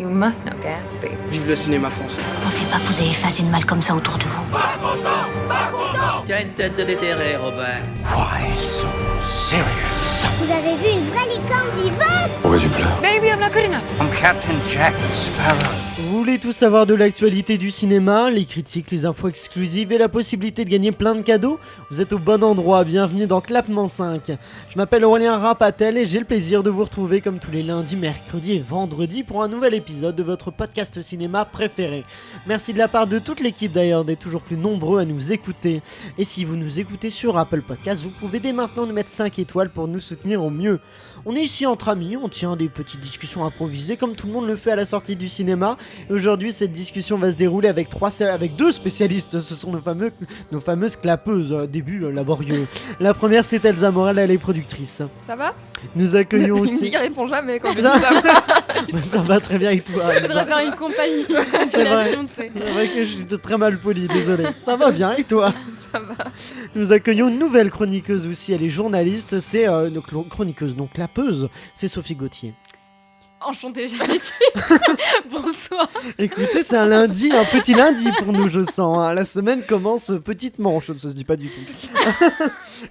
You must know Gatsby. Vive le cinéma français. Pensez pas que vous avez fait assez de mal comme ça autour de vous. Tu as une tête de déterré, Robert. Why so serious? Vous avez vu une vraie licorne vivante? Pourquoi tu pleures? Maybe I'm not good enough. I'm Captain Jack Sparrow. Vous voulez tout savoir de l'actualité du cinéma, les critiques, les infos exclusives et la possibilité de gagner plein de cadeaux? Vous êtes au bon endroit, bienvenue dans Clapement 5. Je m'appelle Aurélien Rapatel et j'ai le plaisir de vous retrouver comme tous les lundis, mercredis et vendredis pour un nouvel épisode de votre podcast cinéma préféré. Merci de la part de toute l'équipe d'ailleurs d'être toujours plus nombreux à nous écouter. Et si vous nous écoutez sur Apple Podcasts, vous pouvez dès maintenant nous mettre 5 étoiles pour nous soutenir au mieux. On est ici entre amis, on tient des petites discussions improvisées comme tout le monde le fait à la sortie du cinéma. Et aujourd'hui, cette discussion va se dérouler avec deux spécialistes, ce sont nos fameuses clapeuses, début laborieux. La première, c'est Elsa Morel, elle est productrice. Ça va? Nous accueillons aussi... Il répond jamais quand je dis ça va. Ça va très bien avec toi. Je voudrais faire une compagnie. C'est vrai que je suis très mal poli, désolé. Ça va bien et toi? Ça va. Nous accueillons une nouvelle chroniqueuse aussi, elle est journaliste, c'est chroniqueuse, donc clapeuse, c'est Sophie Gauthier. Enchantée, j'allais dire. Bonsoir. Écoutez, c'est un petit lundi pour nous, je sens. Hein. La semaine commence petitement, ça se dit pas du tout.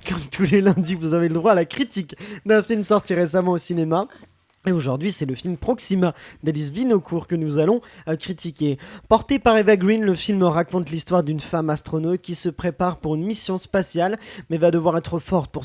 Comme tous les lundis, vous avez le droit à la critique d'un film sorti récemment au cinéma. Et aujourd'hui, c'est le film Proxima d'Alice Winocourt que nous allons critiquer. Porté par Eva Green, le film raconte l'histoire d'une femme astronaute qui se prépare pour une mission spatiale, mais va devoir être forte pour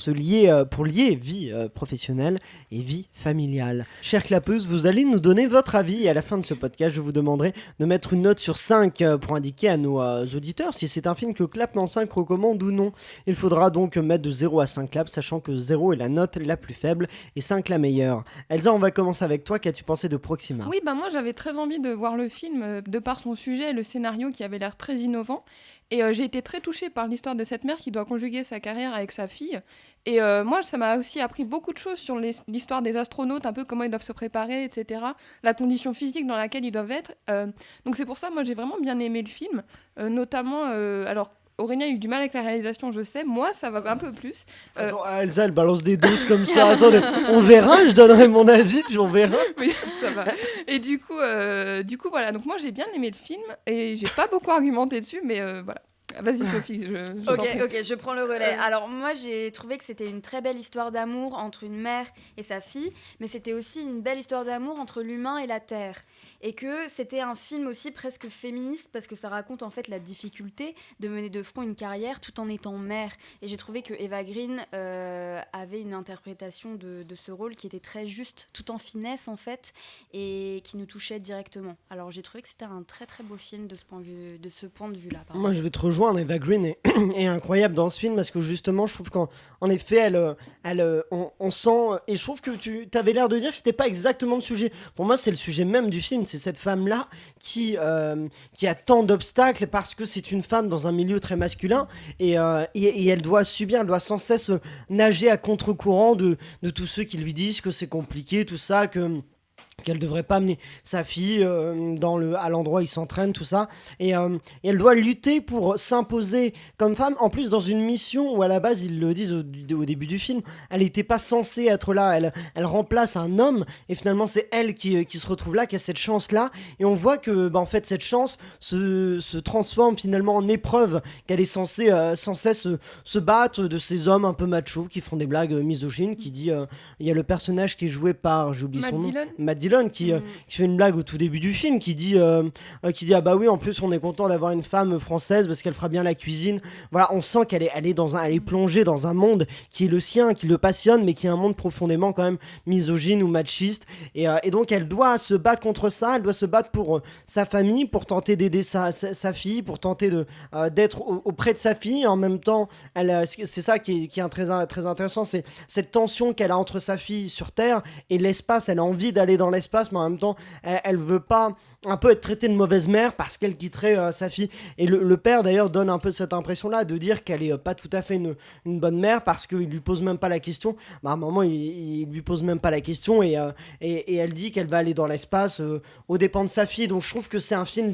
lier vie professionnelle et vie familiale. Chère clapeuse, vous allez nous donner votre avis et à la fin de ce podcast, je vous demanderai de mettre une note sur 5 pour indiquer à nos auditeurs si c'est un film que Clapement 5 recommande ou non. Il faudra donc mettre de 0 à 5 claps, sachant que 0 est la note la plus faible et 5 la meilleure. Elsa, on va commencer avec toi. Qu'as-tu pensé de Proxima? Oui, moi j'avais très envie de voir le film de par son sujet et le scénario qui avait l'air très innovant. Et j'ai été très touchée par l'histoire de cette mère qui doit conjuguer sa carrière avec sa fille. Et moi, ça m'a aussi appris beaucoup de choses sur l'histoire des astronautes, un peu comment ils doivent se préparer, etc. La condition physique dans laquelle ils doivent être. Donc c'est pour ça, moi j'ai vraiment bien aimé le film. Notamment, alors... Aurélien a eu du mal avec la réalisation, je sais. Moi, ça va un peu plus. Attends, Elsa, elle balance des doses comme ça. Attendez, on verra, je donnerai mon avis, puis on verra. Oui, ça va. Et du coup, voilà. Donc moi, j'ai bien aimé le film et j'ai pas beaucoup argumenté dessus, mais voilà. Vas-y Sophie, Ok, je prends le relais. Alors moi j'ai trouvé que c'était une très belle histoire d'amour entre une mère et sa fille, mais c'était aussi une belle histoire d'amour entre l'humain et la terre. Et que c'était un film aussi presque féministe parce que ça raconte en fait la difficulté de mener de front une carrière tout en étant mère. Et j'ai trouvé que Eva Green avait une interprétation de ce rôle qui était très juste, tout en finesse en fait, et qui nous touchait directement. Alors j'ai trouvé que c'était un très très beau film de ce point de vue-là. Moi je vais te rejoindre, Eva Green est incroyable dans ce film parce que justement je trouve qu'en effet on sent, et je trouve que tu avais l'air de dire que c'était pas exactement le sujet. Pour moi c'est le sujet même du film, c'est cette femme là qui a tant d'obstacles parce que c'est une femme dans un milieu très masculin et elle doit sans cesse nager à contre-courant de tous ceux qui lui disent que c'est compliqué, tout ça, qu'elle devrait pas amener sa fille à l'endroit où il s'entraîne, tout ça, et elle doit lutter pour s'imposer comme femme, en plus dans une mission où à la base ils le disent au début du film, elle n'était pas censée être là, elle remplace un homme et finalement c'est elle qui se retrouve là, qui a cette chance là, et on voit que en fait cette chance se transforme finalement en épreuve, qu'elle est censée sans cesse se battre de ces hommes un peu machos qui font des blagues misogynes, qui dit il y a le personnage qui est joué par, j'oublie son nom, Matt Dillon qui fait une blague au tout début du film qui dit ah bah oui, en plus on est content d'avoir une femme française parce qu'elle fera bien la cuisine. Voilà, on sent qu'elle est plongée dans un monde qui est le sien, qui le passionne, mais qui est un monde profondément quand même misogyne ou machiste, et donc elle doit se battre contre ça, elle doit se battre pour sa famille, pour tenter d'aider sa fille, pour tenter d'être auprès de sa fille. En même temps, c'est ça qui est très, très intéressant, c'est cette tension qu'elle a entre sa fille sur Terre et l'espace. Elle a envie d'aller dans l'espace, mais en même temps elle veut pas un peu être traitée de mauvaise mère parce qu'elle quitterait sa fille, et le père d'ailleurs donne un peu cette impression là de dire qu'elle est pas tout à fait une bonne mère parce qu'il lui pose même pas la question. À un moment il lui pose même pas la question, et elle dit qu'elle va aller dans l'espace aux dépens de sa fille. Donc je trouve que c'est un film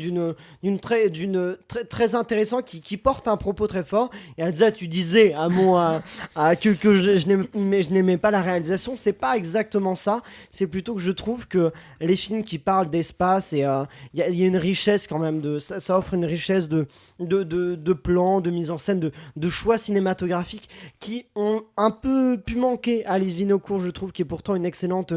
très intéressant qui porte un propos très fort. Et Elsa, tu disais que je n'aimais pas la réalisation, c'est pas exactement ça, c'est plutôt que je trouve que les films qui parlent d'espace, et il y a une richesse quand même, ça offre une richesse de plans, de mise en scène, de choix cinématographiques qui ont un peu pu manquer à Alice Vinocourt, je trouve, qui est pourtant une excellente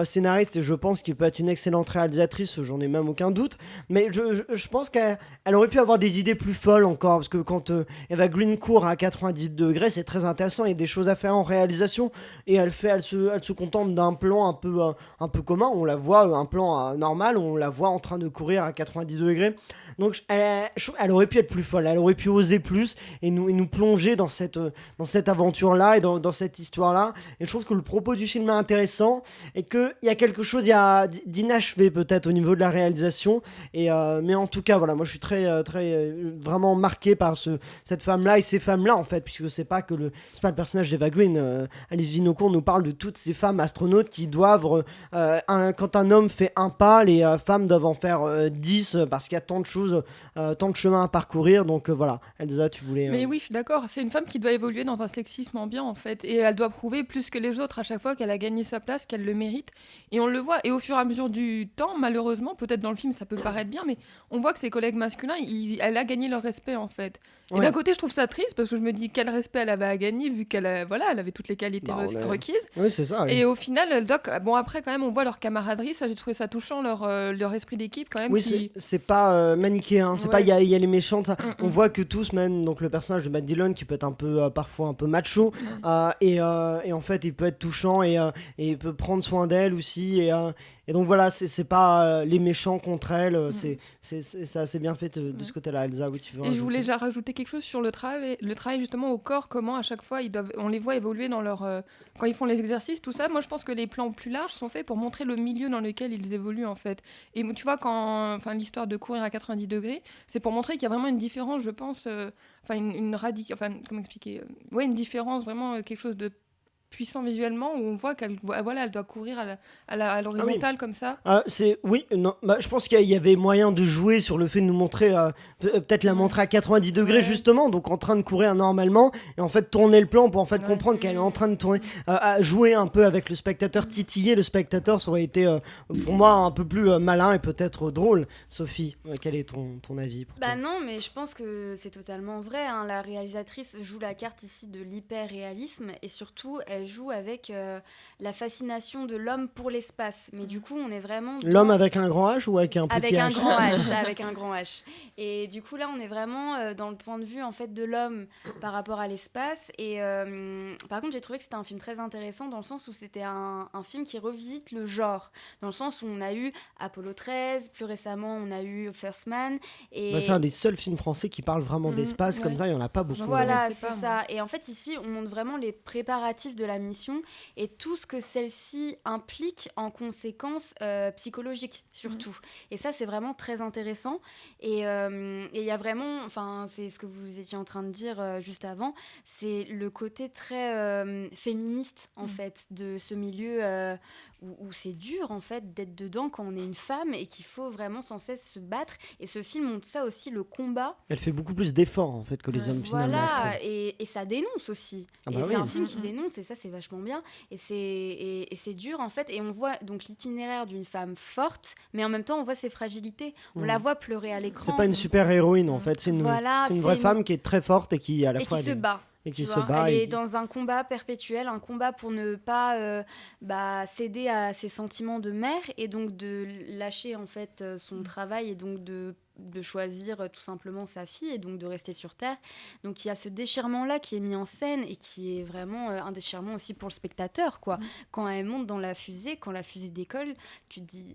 scénariste, et je pense qu'il peut être une excellente réalisatrice, j'en ai même aucun doute, mais je pense qu'elle aurait pu avoir des idées plus folles encore, parce que quand Eva Green court à 90 degrés, c'est très intéressant, il y a des choses à faire en réalisation, et elle se contente d'un plan un peu commun, on la voit, un plan normal, on la voit en train de courir à 90 degrés, donc elle aurait pu être plus folle, elle aurait pu oser plus, et nous plonger dans cette aventure-là, et dans cette histoire-là, et je trouve que le propos du film est intéressant, et qu'il y a quelque chose d'inachevé peut-être au niveau de la réalisation, mais en tout cas, voilà, moi je suis très vraiment marqué par cette femme-là, et ces femmes-là en fait, puisque c'est pas le personnage d'Eva Green, Alice Vinocourt nous parle de toutes ces femmes astronautes qui doivent, quand un homme fait un pas, les femmes doivent en faire 10, parce qu'il y a tant de choses, tant de chemin à parcourir, donc voilà. Elsa, tu voulais... Mais oui, je suis d'accord, c'est une femme qui doit évoluer dans un sexisme ambiant en fait, et elle doit prouver plus que les autres à chaque fois qu'elle a gagné sa place, qu'elle le mérite, et on le voit, et au fur et à mesure du temps, malheureusement, peut-être dans le film ça peut paraître bien, mais on voit que ses collègues masculins, elle a gagné leur respect en fait. Et d'un côté je trouve ça triste, parce que je me dis quel respect elle avait à gagner, vu qu'elle elle avait toutes les qualités requises. Oui, c'est ça. Oui. Et au final, bon après quand même on voit leur camaraderie, ça j'ai trouvé ça touchant, leur esprit d'équipe quand même. Oui, c'est pas manichéen, c'est pas il y a les méchants, ça. On voit que tous, même donc le personnage de Matt Dillon qui peut être un peu parfois un peu macho, et en fait il peut être touchant, et il peut prendre soin d'elle aussi, et donc voilà, c'est pas les méchants contre elle, c'est assez bien fait de ce côté-là. Elsa, oui, tu veux rajouter. Et je voulais rajouter quelque chose sur le travail justement au corps, comment à chaque fois on les voit évoluer dans quand ils font les exercices, tout ça. Moi je pense que les plans plus larges sont faits pour montrer le milieu dans lequel ils évoluent en fait. Et tu vois, l'histoire de courir à 90 degrés, c'est pour montrer qu'il y a vraiment une différence, je pense, comment expliquer, une différence, vraiment quelque chose de puissant visuellement, où on voit qu'elle doit courir à l'horizontale comme ça. Je pense qu'il y avait moyen de jouer sur le fait de nous montrer, peut-être la montrer à 90 degrés justement, donc en train de courir normalement, et en fait tourner le plan pour en fait comprendre qu'elle est en train de tourner, jouer un peu avec le spectateur, titiller le spectateur, ça aurait été pour moi un peu plus malin et peut-être drôle. Sophie, quel est ton avis pour toi ? Non, mais je pense que c'est totalement vrai, hein. La réalisatrice joue la carte ici de l'hyper-réalisme, et surtout elle joue avec la fascination de l'homme pour l'espace. Mais du coup, on est vraiment... L'homme avec un grand H ou avec un petit H ? Avec un grand H, avec un grand H. Et du coup, là, on est vraiment dans le point de vue en fait, de l'homme par rapport à l'espace. Et par contre, j'ai trouvé que c'était un film très intéressant dans le sens où c'était un film qui revisite le genre. Dans le sens où on a eu Apollo 13, plus récemment, on a eu First Man. Et... c'est un des seuls films français qui parle vraiment d'espace, comme ça, il n'y en a pas beaucoup. Voilà, c'est ça. Et en fait, ici, on montre vraiment les préparatifs de la mission et tout ce que celle-ci implique en conséquences psychologiques surtout. Et ça, c'est vraiment très intéressant. Et il y a vraiment, c'est ce que vous étiez en train de dire juste avant, c'est le côté très féministe en fait de ce milieu où c'est dur en fait d'être dedans quand on est une femme et qu'il faut vraiment sans cesse se battre. Et ce film montre ça aussi, le combat. Elle fait beaucoup plus d'efforts en fait que les hommes finalement. Voilà, et ça dénonce aussi. C'est un film qui dénonce, et ça c'est vachement bien. Et c'est dur en fait. Et on voit donc l'itinéraire d'une femme forte, mais en même temps on voit ses fragilités. On la voit pleurer à l'écran. C'est pas une super héroïne en fait, c'est une vraie femme qui est très forte et qui à la fois se bat. Et qui se bat. Elle est dans un combat perpétuel, un combat pour ne pas céder à ses sentiments de mère et donc de lâcher en fait son travail et donc de choisir tout simplement sa fille et donc de rester sur Terre. Donc il y a ce déchirement-là qui est mis en scène et qui est vraiment un déchirement aussi pour le spectateur, quoi. Quand elle monte dans la fusée, quand la fusée décolle, tu te dis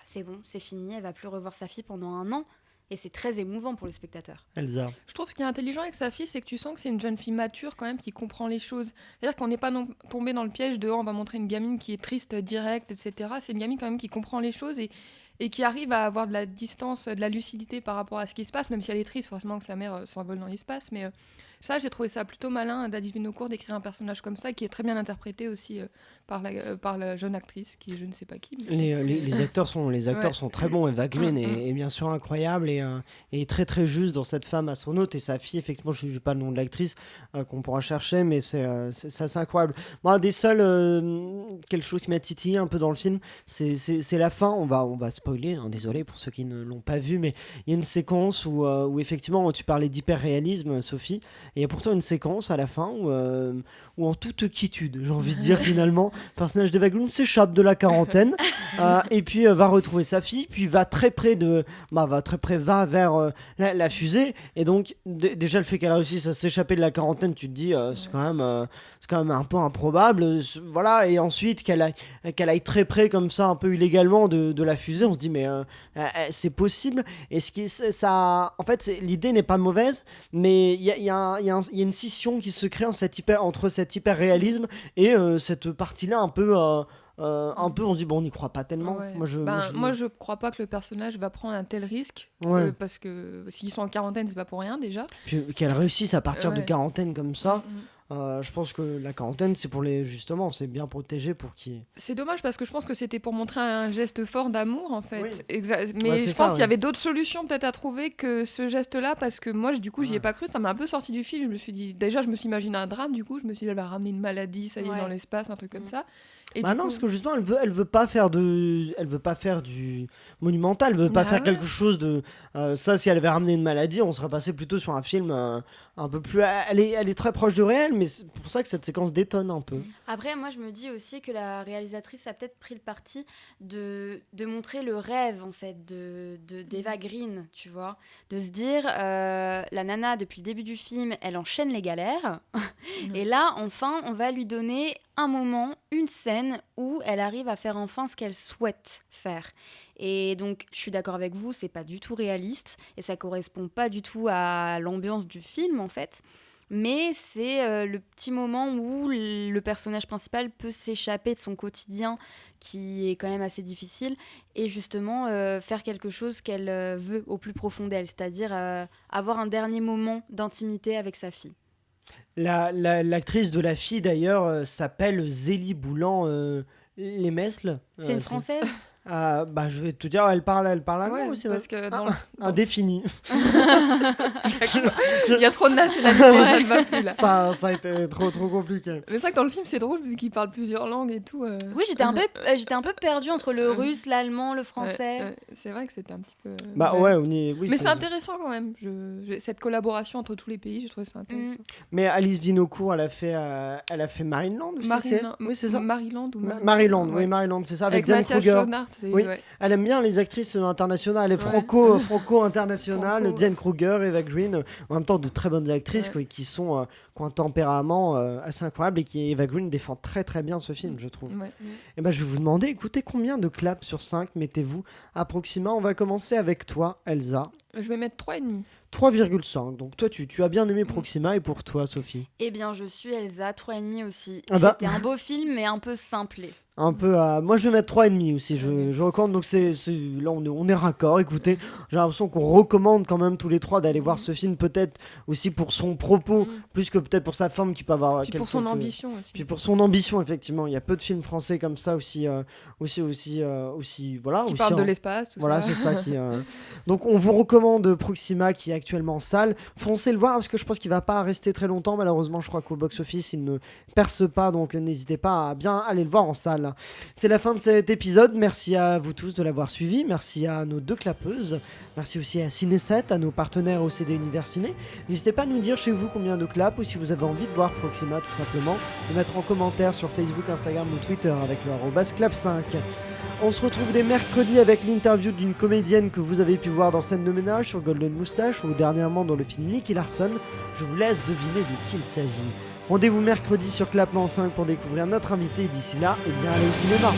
c'est bon, c'est fini, elle va plus revoir sa fille pendant 1 an. Et c'est très émouvant pour le spectateur. Elsa. Je trouve ce qui est intelligent avec sa fille, c'est que tu sens que c'est une jeune fille mature quand même qui comprend les choses. C'est-à-dire qu'on n'est pas tombé dans le piège de on va montrer une gamine qui est triste, directe, etc. C'est une gamine quand même qui comprend les choses et qui arrive à avoir de la distance, de la lucidité par rapport à ce qui se passe, même si elle est triste, forcément que sa mère s'envole dans l'espace. Mais Ça, j'ai trouvé ça plutôt malin d'Alice Vinocourt d'écrire un personnage comme ça, qui est très bien interprété aussi par la jeune actrice, qui est je ne sais pas qui. Mais... Les acteurs sont très bons. Eva Green est bien sûr incroyable et très très juste dans cette femme astronaute et sa fille. Effectivement, je n'ai pas le nom de l'actrice qu'on pourra chercher, mais c'est assez incroyable. Moi, des seuls quelque chose qui m'a titillé un peu dans le film, c'est la fin. On va spoiler, hein, désolé pour ceux qui ne l'ont pas vu, mais il y a une séquence où effectivement tu parlais d'hyper-réalisme, Sophie, et il y a pourtant une séquence à la fin où en toute quiétude, j'ai envie de dire finalement, le personnage d'Eva Green s'échappe de la quarantaine et puis va retrouver sa fille, puis va vers la fusée, et donc déjà le fait qu'elle réussisse à s'échapper de la quarantaine, tu te dis c'est quand même un peu improbable, voilà, et ensuite qu'elle aille très près comme ça un peu illégalement de la fusée, on se dit mais c'est possible. Et ça, en fait l'idée n'est pas mauvaise, mais il y a une scission qui se crée entre cet hyper réalisme et cette partie là un peu on se dit on n'y croit pas tellement. Ouais. Moi je crois pas que le personnage va prendre un tel risque, parce que s'ils sont en quarantaine, c'est pas pour rien déjà. Puis qu'elle réussisse à partir de quarantaine comme ça. Je pense que la quarantaine, c'est justement, c'est bien protégé pour qui. C'est dommage parce que je pense que c'était pour montrer un geste fort d'amour en fait. Oui. Mais je pense qu'il y avait d'autres solutions peut-être à trouver que ce geste-là, parce que moi, du coup, j'y ai pas cru. Ça m'a un peu sorti du film. Je me suis dit, déjà, je me suis imaginé un drame. Du coup, je me suis dit, elle va ramener une maladie, ça y est, dans l'espace, un truc comme ça. Et non, parce que justement, elle veut pas faire du monumental. Elle veut pas faire quelque chose de. Ça, si elle avait ramené une maladie, on serait passé plutôt sur un film un peu plus. Elle est très proche du réel, mais c'est pour ça que cette séquence détonne un peu. Après, moi, je me dis aussi que la réalisatrice a peut-être pris le parti de montrer le rêve, en fait, d'Eva Green, tu vois. De se dire, la nana, depuis le début du film, elle enchaîne les galères. Et là, enfin, on va lui donner un moment, une scène où elle arrive à faire enfin ce qu'elle souhaite faire. Et donc, je suis d'accord avec vous, c'est pas du tout réaliste et ça correspond pas du tout à l'ambiance du film, en fait. Mais c'est le petit moment où le personnage principal peut s'échapper de son quotidien qui est quand même assez difficile et justement faire quelque chose qu'elle veut au plus profond d'elle, c'est-à-dire avoir un dernier moment d'intimité avec sa fille. L'actrice de la fille d'ailleurs s'appelle Zélie Boulan-Lemesle. C'est une Française. Je vais te dire, elle parle allemand aussi, parce que indéfini. Il y a trop de nationalités, ça ne va plus là. Ça a été trop compliqué. Mais c'est vrai que dans le film c'est drôle vu qu'il parle plusieurs langues et tout. Oui, j'étais un peu perdue entre le russe, l'allemand, le français. C'est vrai que c'était un petit peu. Oui. Mais c'est intéressant quand même. Cette collaboration entre tous les pays, j'ai trouvé ça intéressant. Mais Alice Vinocourt, elle a fait Marineland aussi. Oui, c'est ça. Maryland, Maryland, c'est ça, avec Diane Kruger. Oui. Elle aime bien les actrices internationales, les franco-internationales, Diane Kruger, Eva Green, en même temps de très bonnes actrices qui ont un tempérament assez incroyable et qui Eva Green défend très très bien ce film, je trouve. Et je vais vous demander, écoutez, combien de claps sur 5 mettez-vous à Proxima? On va commencer avec toi, Elsa. Je vais mettre 3,5. 3,5. Donc toi, tu as bien aimé Proxima, et pour toi, Sophie? Eh bien, je suis Elsa, 3,5 aussi. C'était un beau film, mais un peu simplé. Moi je vais mettre 3,5 aussi, je recommande, donc là on est raccord. Écoutez, j'ai l'impression qu'on recommande quand même tous les trois d'aller voir ce film, peut-être aussi pour son propos, plus que peut-être pour sa forme qui peut avoir puis pour son ambition aussi. Puis pour son ambition, effectivement, il y a peu de films français comme ça aussi voilà, qui parlent de l'espace, tout voilà, ça. c'est ça qui donc on vous recommande Proxima, qui est actuellement en salle. Foncez le voir parce que je pense qu'il va pas rester très longtemps, malheureusement. Je crois qu'au box-office il ne perce pas, donc n'hésitez pas à bien aller le voir en salle. C'est la fin de cet épisode. Merci à vous tous de l'avoir suivi. Merci à nos deux clapeuses. Merci aussi à Ciné7, à nos partenaires au CD Univers Ciné. N'hésitez pas à nous dire chez vous combien de claps, ou si vous avez envie de voir Proxima, tout simplement, de mettre en commentaire sur Facebook, Instagram ou Twitter avec le @clap5. On se retrouve dès mercredi avec l'interview d'une comédienne que vous avez pu voir dans Scène de ménage sur Golden Moustache ou dernièrement dans le film Nicky Larson. Je vous laisse deviner de qui il s'agit. Rendez-vous mercredi sur Clap 5 pour découvrir notre invité. D'ici là, allez au cinéma.